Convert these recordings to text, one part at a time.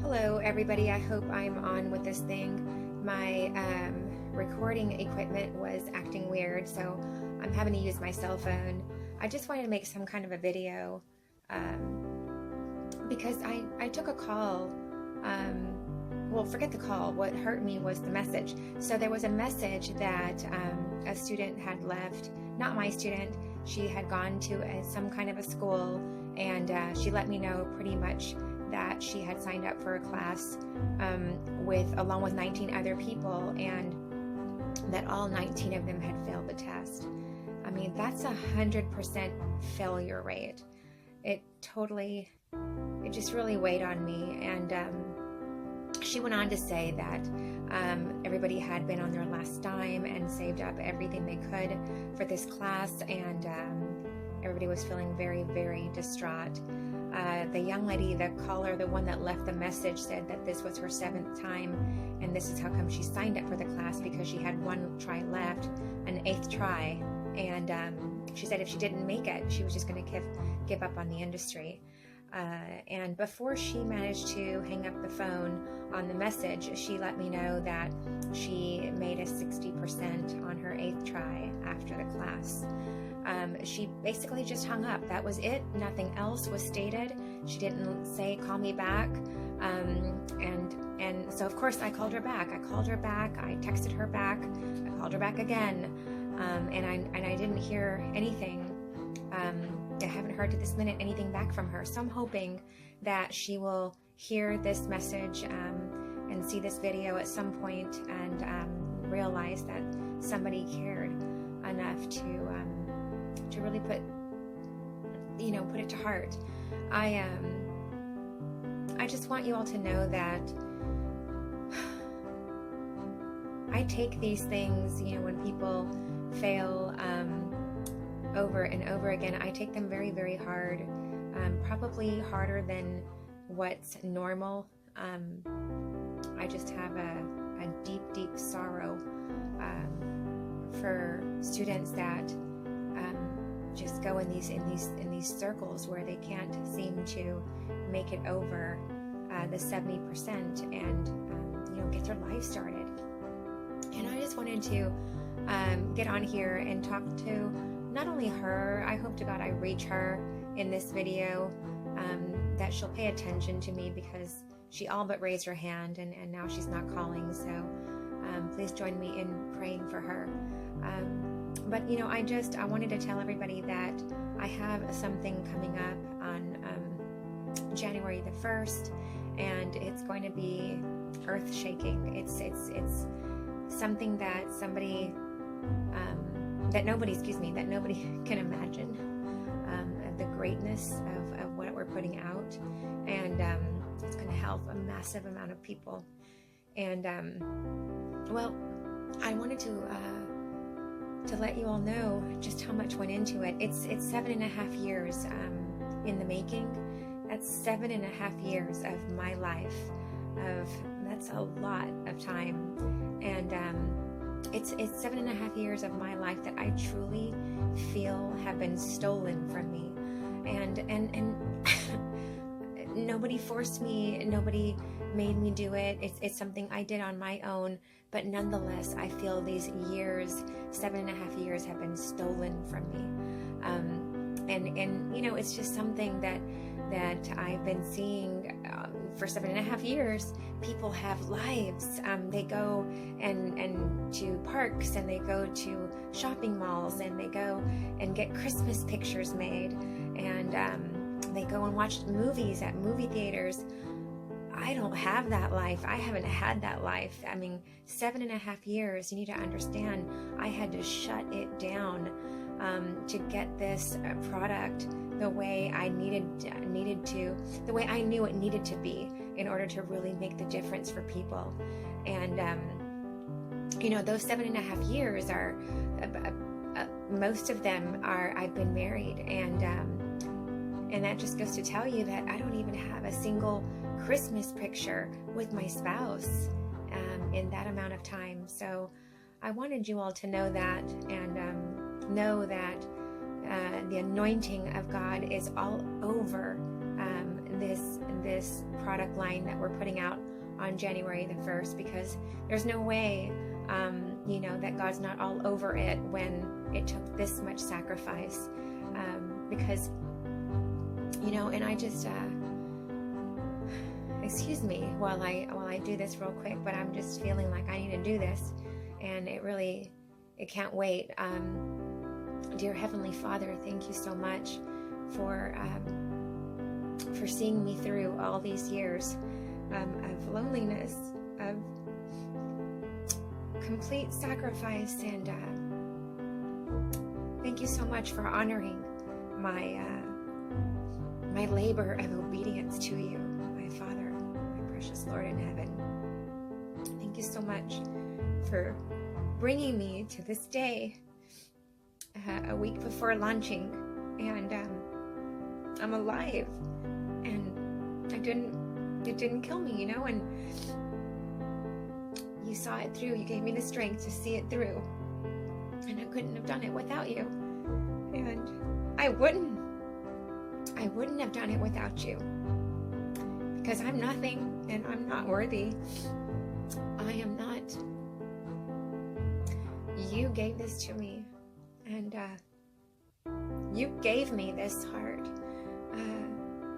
Hello everybody, I hope I'm on with this thing. My recording equipment was acting weird, so I'm having to use my cell phone. I just wanted to make some kind of a video because I took a call. Well, forget the call. What hurt me was the message. So there was a message that a student had left, not my student. She had gone to some kind of a school, and she let me know pretty much that she had signed up for a class along with 19 other people, and that all 19 of them had failed the test. I mean, that's 100% failure rate. It just really weighed on me. And she went on to say that everybody had been on their last dime and saved up everything they could for this class, and everybody was feeling very, very distraught. The young lady, the caller, the one that left the message, said that this was her 7th time, and this is how come she signed up for the class, because she had one try left, an 8th try, and she said if she didn't make it, she was just going to give up on the industry. And before she managed to hang up the phone on the message, she let me know that she made a 60% on her 8th try after the class. She basically just hung up. That was it. Nothing else was stated. She didn't say, call me back. And so of course I called her back. I texted her back. I called her back again. And I didn't hear anything. I haven't heard to this minute anything back from her. So I'm hoping that she will hear this message and see this video at some point and realize that somebody cared enough to really put it to heart. I just want you all to know that I take these things, when people fail over and over again, I take them very, very hard, probably harder than what's normal. I just have a deep, deep sorrow for students that just go in these circles where they can't seem to make it over the 70% and get their life started. And I just wanted to get on here and talk to not only her. I hope to God I reach her in this video, that she'll pay attention to me, because she all but raised her hand and now she's not calling. So please join me in praying for her. But I wanted to tell everybody that I have something coming up on January the 1st, and it's going to be earth-shaking. It's something that nobody can imagine, the greatness of what we're putting out, and it's going to help a massive amount of people. And well, I wanted to let you all know just how much went into it. It's 7.5 years in the making. That's 7.5 years of my life. That's a lot of time, and it's 7.5 years of my life that I truly feel have been stolen from me, and nobody forced me, nobody made me do it. It's something I did on my own, but nonetheless, I feel these years, 7.5 years, have been stolen from me. And it's just something that I've been seeing for 7.5 years. People have lives. They go and to parks, and they go to shopping malls, and they go and get Christmas pictures made, and they go and watch movies at movie theaters. I don't have that life. I haven't had that life. I mean, 7.5 years, you need to understand, I had to shut it down to get this product the way I needed to, the way I knew it needed to be, in order to really make the difference for people. And those 7.5 years are, most of them are, I've been married, and that just goes to tell you that I don't even have a single Christmas picture with my spouse in that amount of time. So I wanted you all to know that, and know that the anointing of God is all over this product line that we're putting out on January the 1st, because there's no way, that God's not all over it when it took this much sacrifice. Because, and I just, excuse me while I do this real quick, but I'm just feeling like I need to do this, and it can't wait. Dear Heavenly Father, thank you so much for seeing me through all these years of loneliness, of complete sacrifice, and thank you so much for honoring my labor of obedience to you, my Father, my precious Lord in heaven. Thank you so much for bringing me to this day, a week before launching, and I'm alive, and it didn't kill me, and you saw it through. You gave me the strength to see it through, and I couldn't have done it without you, and I wouldn't have done it without you, because I'm nothing and I'm not worthy. I am not. You gave this to me, and you gave me this heart.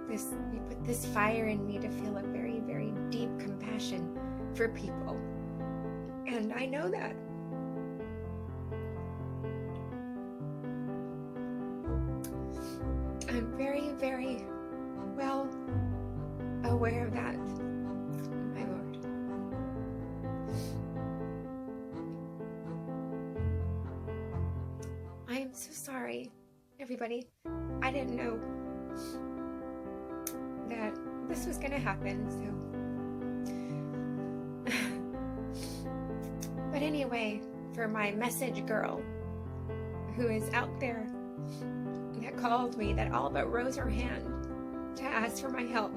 You put this fire in me to feel a very, very deep compassion for people, and I know that. I'm very, very well aware of that, my Lord. I am so sorry, everybody. I didn't know that this was going to happen, so. But anyway, for my message girl who is out there, that called me, that all but rose her hand to ask for my help,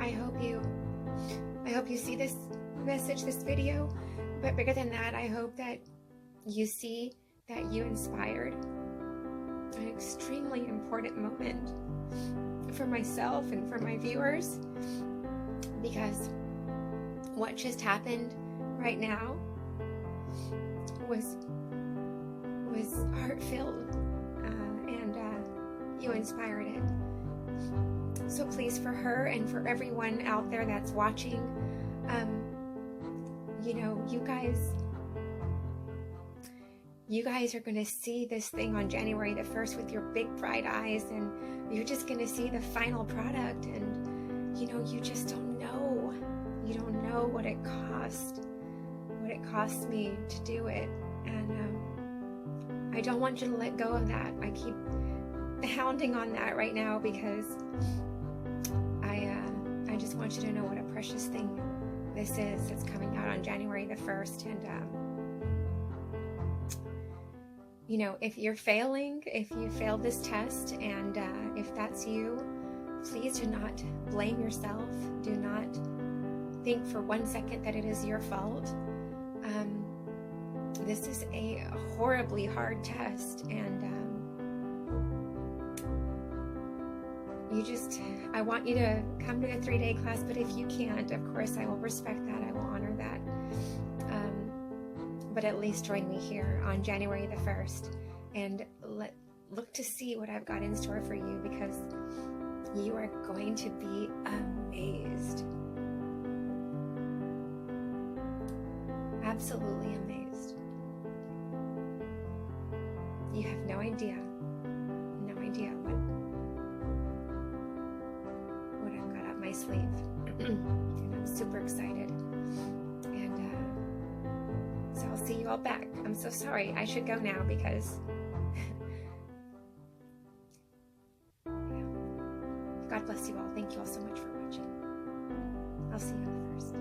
I hope you see this message, this video, but bigger than that, I hope that you see that you inspired an extremely important moment for myself and for my viewers, because what just happened right now was heart-filled, and you inspired it. So please, for her and for everyone out there that's watching, you guys are going to see this thing on January the 1st with your big bright eyes, and you're just going to see the final product, and you just don't know. You don't know what it cost me to do it, and I don't want you to let go of that. I keep hounding on that right now, because I just want you to know what a precious thing this is. It's coming out on January the 1st, and if you're failing, if you failed this test, and if that's you, please do not blame yourself. Do not think for 1 second that it is your fault. This is a horribly hard test, and I want you to come to the 3-day class, but if you can't, of course, I will respect that. I will honor that. But at least join me here on January the 1st, and look to see what I've got in store for you, because you are going to be amazed. Absolutely amazed. You have no idea what I've got up my sleeve. And I'm super excited. And so I'll see you all back. I'm so sorry. I should go now, because God bless you all. Thank you all so much for watching. I'll see you on the 1st.